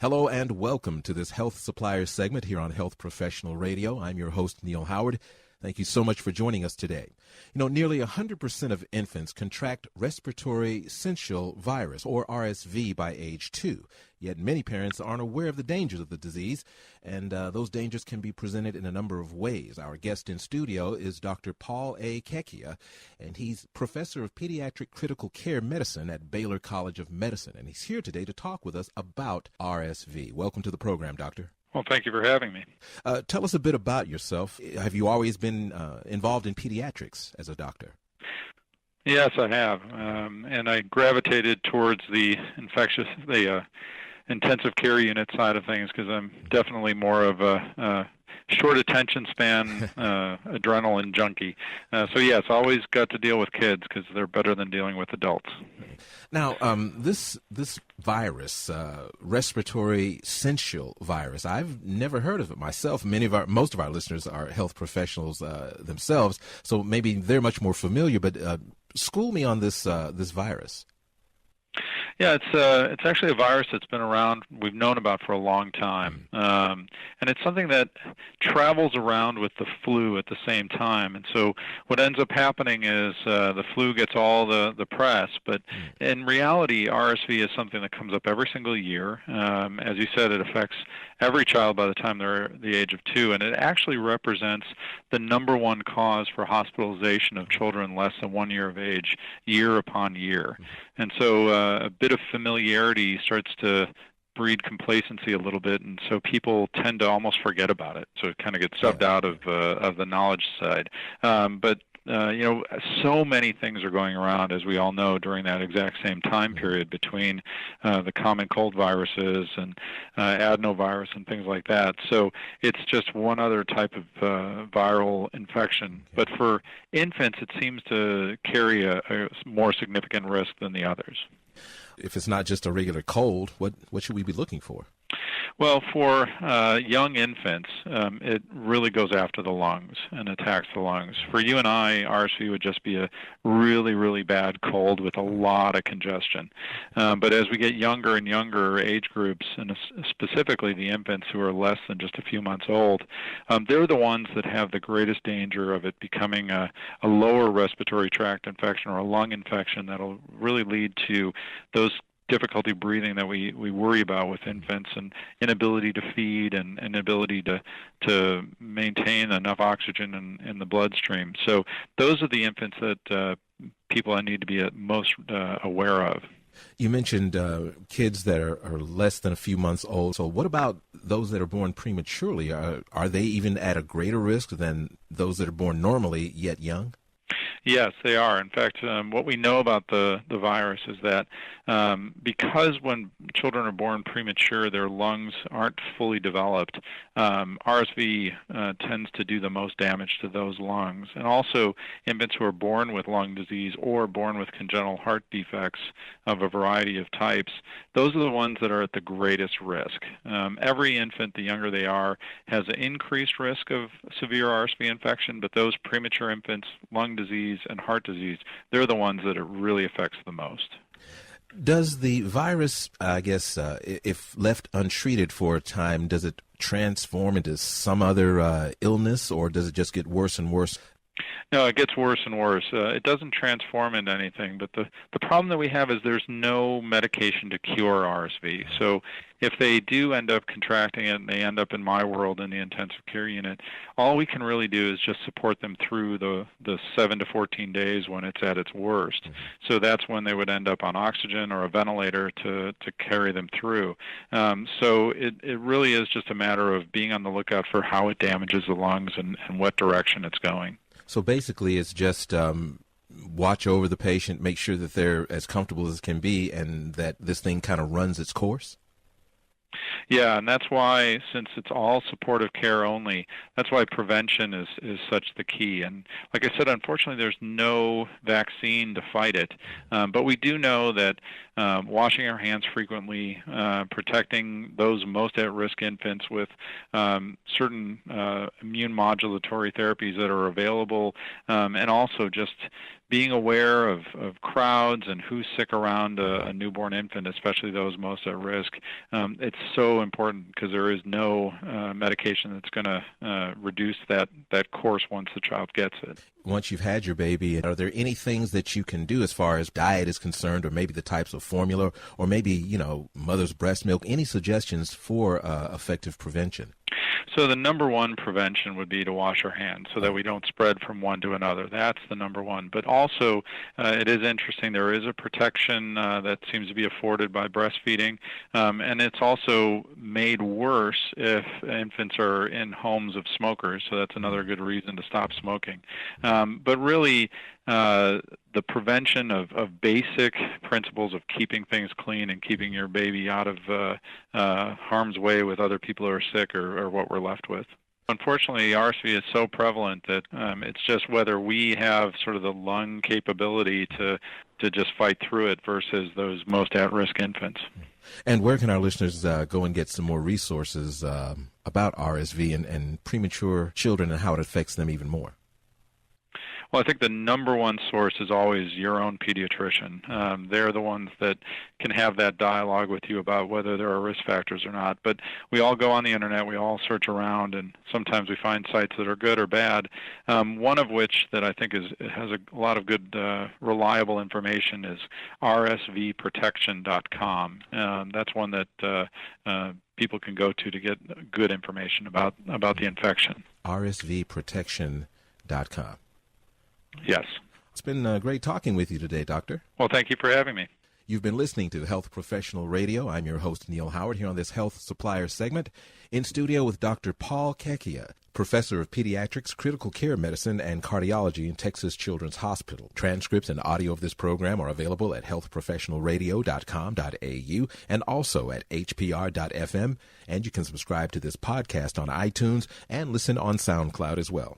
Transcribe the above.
Hello and welcome to this Health Suppliers segment here on Health Professional Radio. I'm your host, Neal Howard. Thank you so much for joining us today. Nearly 100% of infants contract Respiratory Syncytial Virus, or RSV, by age 2. Yet many parents aren't aware of the dangers of the disease, and those dangers can be presented in a number of ways. Our guest in studio is Dr. Paul A. Cecchia, and he's professor of Pediatric Critical Care Medicine at Baylor College of Medicine, and he's here today to talk with us about RSV. Welcome to the program, Doctor. Well, thank you for having me. Tell us a bit about yourself. Have you always been involved in pediatrics as a doctor? Yes, I have, and I gravitated towards the intensive care unit side of things because I'm definitely more of a short attention span, adrenaline junkie. So yes, always got to deal with kids because they're better than dealing with adults. Now, this virus, Respiratory Syncytial Virus, I've never heard of it myself. Most of our listeners are health professionals themselves, so maybe they're much more familiar. But school me on this virus. Yeah, it's actually a virus that's been around, we've known about for a long time. And it's something that travels around with the flu at the same time. And so what ends up happening is the flu gets all the press, but in reality, RSV is something that comes up every single year. As you said, it affects every child by the time they're the age of 2, and it actually represents the number one cause for hospitalization of children less than 1 year of age, year upon year. And so a bit of familiarity starts to breed complacency a little bit, and so people tend to almost forget about it. So it kind of gets subbed out of the knowledge side. But so many things are going around, as we all know, during that exact same time period between the common cold viruses and adenovirus and things like that. So it's just one other type of viral infection. But for infants, it seems to carry a more significant risk than the others. If it's not just a regular cold, what should we be looking for? Well, for young infants, it really goes after the lungs and attacks the lungs. For you and I, RSV would just be a really, really bad cold with a lot of congestion. But as we get younger and younger age groups, and specifically the infants who are less than just a few months old, they're the ones that have the greatest danger of it becoming a lower respiratory tract infection or a lung infection that'll really lead to those difficulty breathing that we worry about with infants, and inability to feed and inability to maintain enough oxygen in the bloodstream. So those are the infants that people need to be most aware of. You mentioned kids that are less than a few months old. So what about those that are born prematurely? Are they even at a greater risk than those that are born normally yet young? Yes, they are. In fact, what we know about the virus is that because when children are born premature, their lungs aren't fully developed, RSV tends to do the most damage to those lungs. And also, infants who are born with lung disease or born with congenital heart defects of a variety of types, those are the ones that are at the greatest risk. Every infant, the younger they are, has an increased risk of severe RSV infection, but those premature infants, lung disease and heart disease, they're the ones that it really affects the most. Does the virus, if left untreated for a time, does it transform into some other illness, or does it just get worse and worse? No, it gets worse and worse. It doesn't transform into anything, but the problem that we have is there's no medication to cure RSV. So if they do end up contracting it and they end up in my world in the intensive care unit, all we can really do is just support them through the 7 to 14 days when it's at its worst. So that's when they would end up on oxygen or a ventilator to carry them through. So it really is just a matter of being on the lookout for how it damages the lungs and what direction it's going. So basically it's just watch over the patient, make sure that they're as comfortable as can be, and that this thing kind of runs its course? Yeah, and that's why, since it's all supportive care only, that's why prevention is such the key. And like I said, unfortunately, there's no vaccine to fight it. But we do know that washing our hands frequently, protecting those most at-risk infants with certain immune modulatory therapies that are available, and also just being aware of crowds and who's sick around a newborn infant, especially those most at risk, it's so important because there is no medication that's going to reduce that course once the child gets it. Once you've had your baby, are there any things that you can do as far as diet is concerned, or maybe the types of formula, or maybe, mother's breast milk? Any suggestions for effective prevention? So the number one prevention would be to wash our hands so that we don't spread from one to another. That's the number one. But also, it is interesting, there is a protection that seems to be afforded by breastfeeding, and it's also made worse if infants are in homes of smokers, so that's another good reason to stop smoking. But really, the prevention of basic principles of keeping things clean and keeping your baby out of harm's way with other people who are sick or what we're left with. Unfortunately, RSV is so prevalent that it's just whether we have sort of the lung capability to just fight through it versus those most at-risk infants. And where can our listeners go and get some more resources about RSV and premature children and how it affects them even more? Well, I think the number one source is always your own pediatrician. They're the ones that can have that dialogue with you about whether there are risk factors or not. But we all go on the internet, we all search around, and sometimes we find sites that are good or bad. One of which that I think has a lot of good, reliable information is rsvprotection.com. That's one that people can go to get good information about the infection. rsvprotection.com. Yes. It's been great talking with you today, Doctor. Well, thank you for having me. You've been listening to Health Professional Radio. I'm your host, Neal Howard, here on this Health Supplier segment, in studio with Dr. Paul Cecchia, Professor of Pediatrics, Critical Care Medicine, and Cardiology in Texas Children's Hospital. Transcripts and audio of this program are available at healthprofessionalradio.com.au and also at hpr.fm, and you can subscribe to this podcast on iTunes and listen on SoundCloud as well.